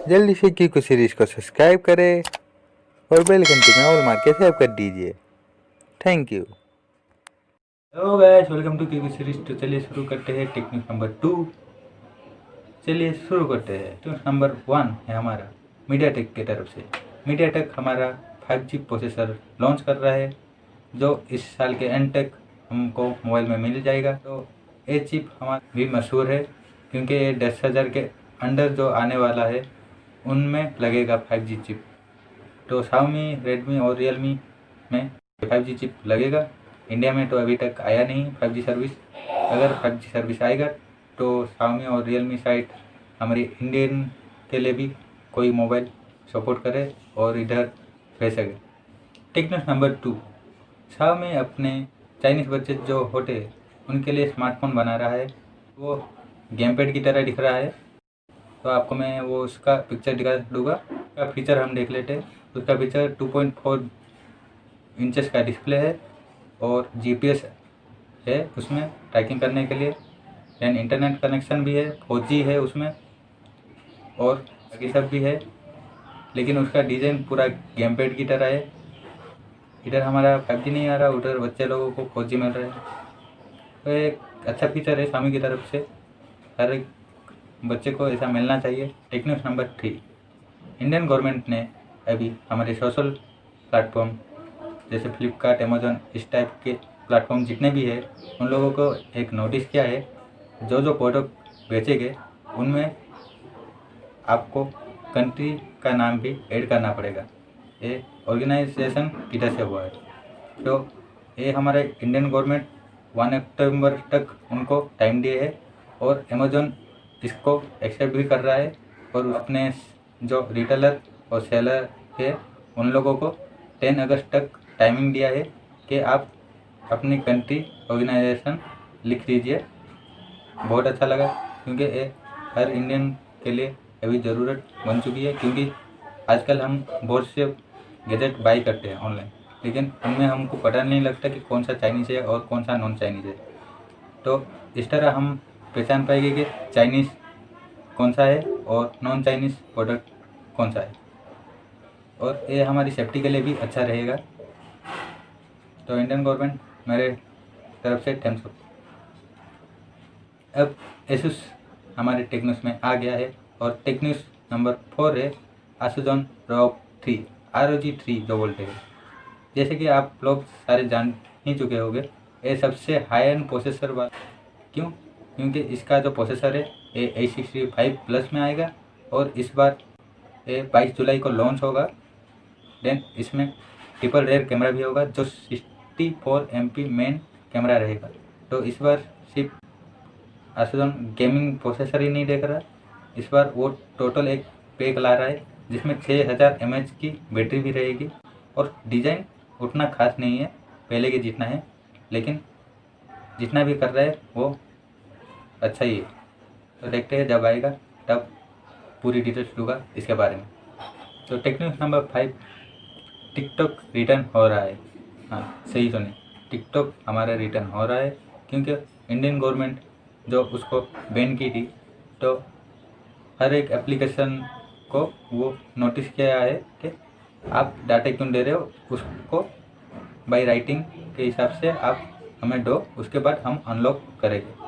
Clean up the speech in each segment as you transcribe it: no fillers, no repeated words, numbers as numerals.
जल्दी से क्यूको सीरीज को सब्सक्राइब करें और बेल घंटी में ऑल मार के सेव कर दीजिए। Thank you. Hello guys, welcome to क्यूको सीरीज। तो चलिए शुरू करते हैं टेक न्यूज़ नंबर 2। चलिए शुरू करते हैं। न्यूज़ नंबर 1 है हमारा मीडियाटेक की तरफ से। मीडियाटेक हमारा 5G प्रोसेसर लॉन्च कर रहा है जो इस साल के एंड तक हमको मोबाइल में मिल जाएगा। तो ये चिप हमारा भी मशहूर है क्योंकि ये 10,000 के अंडर जो आने वाला है उनमें लगेगा 5G चिप। तो Xiaomi, रेडमी और रियलमी में 5G चिप लगेगा। इंडिया में तो अभी तक आया नहीं 5G सर्विस। अगर 5G सर्विस आएगा तो Xiaomi और रियलमी साइट हमारी इंडियन के लिए भी कोई मोबाइल सपोर्ट करे और इधर भेज सके। टेक न्यूज़ नंबर 2, Xiaomi अपने चाइनीज़ बच्चे जो होते हैं उनके लिए स्मार्टफोन बना रहा है। वो गेम पैड की तरह दिख रहा है। तो आपको मैं वो उसका पिक्चर दिखा दूँगा। उसका फीचर हम देख लेते हैं। उसका फीचर 2.4 इंचेस का डिस्प्ले है और GPS है उसमें ट्रैकिंग करने के लिए। दैन इंटरनेट कनेक्शन भी है, 4G है उसमें और बाकी सब भी है। लेकिन उसका डिज़ाइन पूरा गेम पैड की तरह है। इधर हमारा 5G नहीं आ रहा, उधर बच्चे लोगों को 4G मिल रहा है। तो एक अच्छा फीचर है Xiaomi की तरफ से। हर एक बच्चे को ऐसा मिलना चाहिए। Tech news number 3, Indian government ने अभी हमारे सोशल प्लेटफॉर्म जैसे फ्लिपकार्ट, अमेजोन, इस टाइप के प्लेटफॉर्म जितने भी है उन लोगों को एक नोटिस किया है। जो जो प्रोडक्ट बेचेंगे उनमें आपको कंट्री का नाम भी ऐड करना पड़ेगा। ये ऑर्गेनाइजेशन किधर से हुआ है। तो ये हमारे इंडियन गवर्नमेंट 1 अक्टूबर तक उनको टाइम दिए है और अमेजोन इसको एक्सेप्ट भी कर रहा है और अपने जो रिटेलर और सेलर है उन लोगों को 10 अगस्त तक टाइमिंग दिया है कि आप अपनी कंट्री ऑर्गेनाइजेशन लिख दीजिए। बहुत अच्छा लगा क्योंकि ये हर इंडियन के लिए अभी ज़रूरत बन चुकी है। क्योंकि आजकल हम बहुत से गैजेट बाई करते हैं ऑनलाइन, लेकिन उनमें हमको पता नहीं लगता कि कौन सा चाइनीज़ है और कौन सा नॉन चाइनीज़ है। तो इस तरह हम पहचान पाएंगे कि चाइनीज़ कौन सा है और नॉन चाइनीज़ प्रोडक्ट कौन सा है, और ये हमारी सेफ्टी के लिए भी अच्छा रहेगा। तो इंडियन गवर्नमेंट मेरे तरफ से थैंक्स। अब एसुस हमारे टेक न्यूज़ में आ गया है और टेक न्यूज़ नंबर 4 है आसुस ROG 3 ROG 3 जो बोलते हैं। जैसे कि आप लोग सारे जान ही चुके होंगे, ये सबसे हाई एंड प्रोसेसर वाला। क्यों? क्योंकि इसका जो प्रोसेसर है ये A65 प्लस में आएगा और इस बार ये 22 जुलाई को लॉन्च होगा। देन इसमें ट्रिपल रेयर कैमरा भी होगा जो 64 MP मेन कैमरा रहेगा। तो इस बार सिर्फ आसुस गेमिंग प्रोसेसर ही नहीं देख रहा, इस बार वो टोटल एक पैक ला रहा है जिसमें 6000 mAh की बैटरी भी रहेगी। और डिज़ाइन उतना खास नहीं है पहले के जितना है, लेकिन जितना भी कर रहा है वो अच्छा ही है। तो देखते हैं जब आएगा तब पूरी डिटेल्स दूंगा इसके बारे में। तो tech news number 5, TikTok return हो रहा है। हाँ सही सुने, टिकटॉक हमारा रिटर्न हो रहा है क्योंकि इंडियन गवर्नमेंट जो उसको बैन की थी, तो हर एक एप्लीकेशन को वो नोटिस किया है कि आप डाटा क्यों दे रहे हो, उसको बाय राइटिंग के हिसाब से आप हमें दो, उसके बाद हम अनलॉक करेंगे।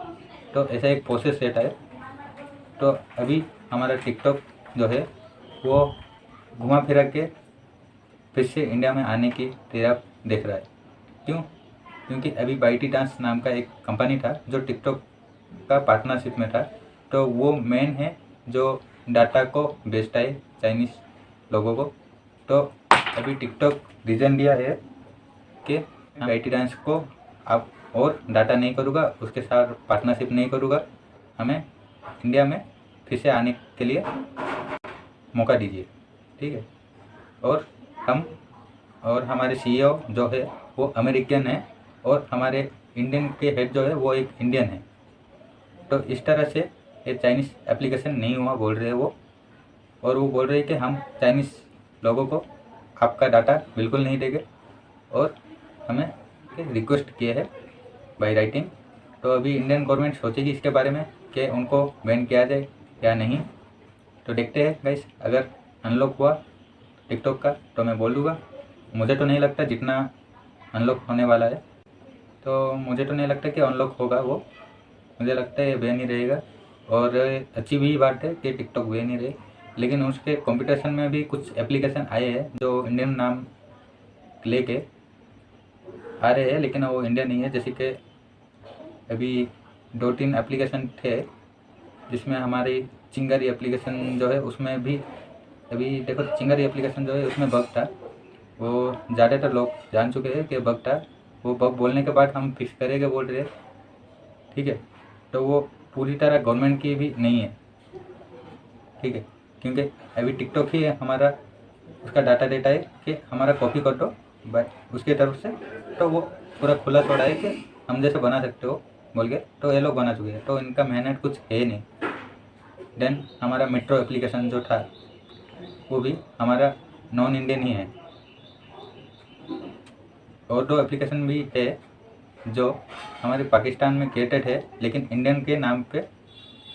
तो ऐसा एक प्रोसेस रहता है। तो अभी हमारा टिकटॉक जो है वो घुमा फिरा के फिर से इंडिया में आने की तरफ देख रहा है। क्यों? क्योंकि अभी बाइटी डांस नाम का एक कंपनी था जो टिकटॉक का पार्टनरशिप में था। तो वो मेन है जो डाटा को बेचता है चाइनीज़ लोगों को। तो अभी टिकटॉक रीज़न दिया है कि बाइटी डांस को आप और डाटा नहीं करूँगा, उसके साथ पार्टनरशिप नहीं करूँगा, हमें इंडिया में फिर से आने के लिए मौका दीजिए। ठीक है। और हमारे CEO जो है वो अमेरिकन है और हमारे इंडियन के हेड जो है वो एक इंडियन है। तो इस तरह से ये चाइनीज़ एप्लीकेशन नहीं हुआ बोल रहे हैं वो। और वो बोल रहे हैं कि हम चाइनीज़ लोगों को आपका डाटा बिल्कुल नहीं देंगे और हमें रिक्वेस्ट किए है बाय राइटिंग। तो अभी इंडियन गवर्नमेंट सोचेगी इसके बारे में कि उनको बैन किया जाए या नहीं। तो देखते हैं गाइस, अगर अनलॉक हुआ टिकटॉक का तो मैं बोल दूँगा। मुझे तो नहीं लगता जितना अनलॉक होने वाला है, तो मुझे तो नहीं लगता कि अनलॉक होगा वो। मुझे लगता है ये बैन ही रहेगा। और अच्छी भी बात है कि टिकटॉक बैन ही रहे, लेकिन उसके कंपटीशन में भी कुछ एप्लीकेशन आए हैं जो इंडियन नाम लेके आ रहे हैं, लेकिन वो इंडिया नहीं है। जैसे कि अभी 2-3 एप्लीकेशन थे जिसमें हमारी चिंगारी एप्लीकेशन जो है उसमें भी, अभी देखो चिंगारी एप्लीकेशन जो है उसमें बग था। वो ज़्यादातर लोग जान चुके हैं कि बग था। वो बग बोलने के बाद हम फिक्स करेंगे बोल रहे हैं, ठीक है। तो वो पूरी तरह गवर्नमेंट की भी नहीं है, ठीक है, क्योंकि अभी टिकटॉक ही हमारा उसका डाटा देता है कि हमारा कॉपी कर दो उसकी तरफ से, तो वो पूरा खुला छोड़ा है कि हम जैसे बना सकते हो बोल के, तो ये लोग बना चुके हैं, तो इनका मेहनत कुछ है नहीं। देन हमारा मेट्रो एप्लीकेशन जो था वो भी हमारा नॉन इंडियन ही है। और 2 एप्लीकेशन भी है जो हमारे पाकिस्तान में क्रिएटेड है, लेकिन इंडियन के नाम पे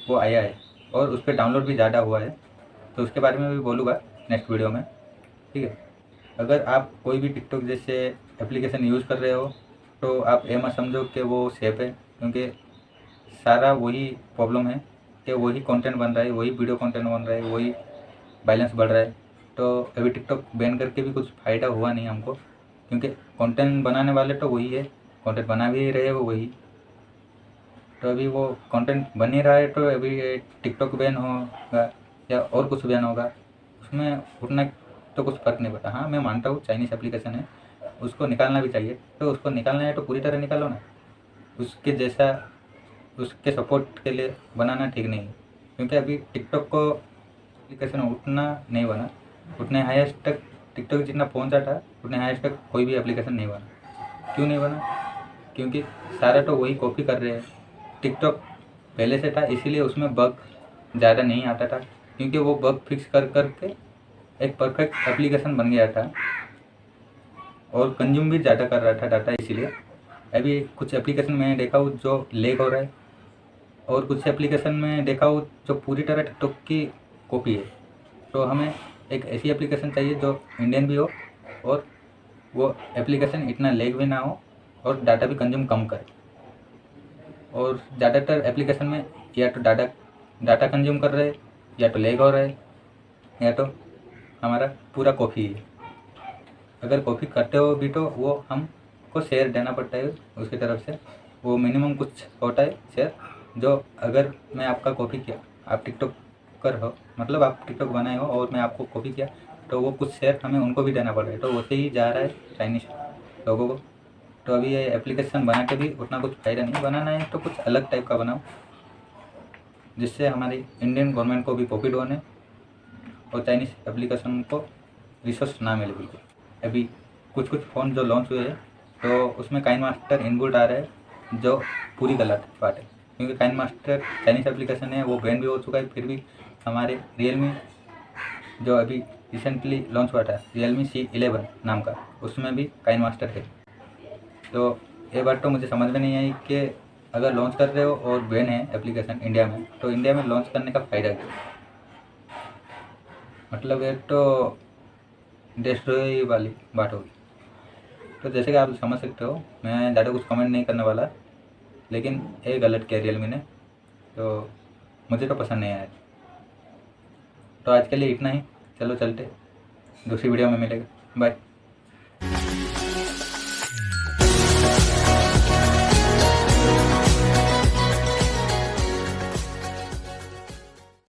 वो आया है और उस पर डाउनलोड भी ज़्यादा हुआ है, तो उसके बारे में भी बोलूँगा नेक्स्ट वीडियो में, ठीक है। अगर आप कोई भी टिकटॉक जैसे एप्लीकेशन यूज़ कर रहे हो तो आप ये मत समझो कि वो सेफ है, क्योंकि सारा वही प्रॉब्लम है कि वही कंटेंट बन रहा है, वही वीडियो कंटेंट बन रहा है, वही बैलेंस बढ़ रहा है। तो अभी टिकटॉक बैन करके भी कुछ फ़ायदा हुआ नहीं हमको, क्योंकि कंटेंट बनाने वाले तो वही है, कंटेंट बना भी रहे वो वही। तो अभी वो कंटेंट बन ही रहा है, तो अभी टिकटॉक बैन होगा या और कुछ बैन होगा उसमें उतना तो कुछ फ़र्क नहीं पड़ता। हाँ, मैं मानता हूँ चाइनीज़ एप्लीकेशन है, उसको निकालना भी चाहिए, तो उसको निकालना है तो पूरी तरह निकालो ना। उसके जैसा उसके सपोर्ट के लिए बनाना ठीक नहीं है, क्योंकि अभी टिकटॉक को एप्लीकेशन उतना नहीं बना, उतने हाईएस्ट तक टिकटॉक जितना पहुंचा था उतने हाईएस्ट तक कोई भी एप्लीकेशन नहीं बना। क्यों नहीं बना? क्योंकि सारे तो वही कॉपी कर रहे हैं। टिकटॉक पहले से था, इसीलिए उसमें बग ज़्यादा नहीं आता था, क्योंकि वो बग फिक्स कर करके एक परफेक्ट एप्लीकेशन बन गया था और कंज्यूम भी ज़्यादा कर रहा था डाटा। इसीलिए अभी कुछ एप्लीकेशन मैंने देखा हूँ जो लेग हो रहा है, और कुछ एप्लीकेशन में देखा हूँ जो पूरी तरह टिकटॉक की कॉपी है। तो हमें एक ऐसी एप्लीकेशन चाहिए जो इंडियन भी हो और वो एप्लीकेशन इतना लेग भी ना हो और डाटा भी कंज्यूम कम करे। और ज़्यादातर एप्लीकेशन में या तो डाटा कंज्यूम कर रहे, या तो लेग हो रहा है, या तो हमारा पूरा कॉपी है। अगर कॉपी करते हो भी तो वो हमको शेयर देना पड़ता है उसकी तरफ से, वो मिनिमम कुछ होता है शेयर। जो अगर मैं आपका कॉपी किया, आप टिकटॉक कर हो, मतलब आप टिकटॉक बनाए हो और मैं आपको कॉपी किया, तो वो कुछ शेयर हमें उनको भी देना पड़ रहा है। तो वैसे ही जा रहा है चाइनीज लोगों को। तो अभी ये एप्लीकेशन बना के भी उतना कुछ फ़ायदा नहीं। बनाना है तो कुछ अलग टाइप का बनाओ, जिससे हमारी इंडियन गवर्नमेंट को भी प्रॉफिट होने और चाइनीज़ एप्लीकेशन को रिसोर्स ना मिले बिल्कुल। अभी कुछ फ़ोन जो लॉन्च हुए हैं तो उसमें काइन मास्टर इनबुल्ट आ रहा है, जो पूरी गलत बात है, क्योंकि काइन मास्टर चाइनीज़ एप्लीकेशन है, वो बैन भी हो चुका है। फिर भी हमारे रियलमी जो अभी रिसेंटली लॉन्च हुआ था, रियलमी C11 नाम का, उसमें भी काइन मास्टर है। तो ये बात तो मुझे समझ में नहीं आई कि अगर लॉन्च कर रहे हो और बैन है एप्लीकेशन इंडिया में, तो इंडिया में लॉन्च करने का फ़ायदा क्या? मतलब ये तो डिस्ट्रॉय वाली बात होगी। तो जैसे कि आप समझ सकते हो, मैं ज़्यादा कुछ कमेंट नहीं करने वाला, लेकिन ये गलत किया रियलमी ने, तो मुझे तो पसंद नहीं आया। तो आज के लिए इतना ही, चलो चलते, दूसरी वीडियो में मिलेगा, बाय।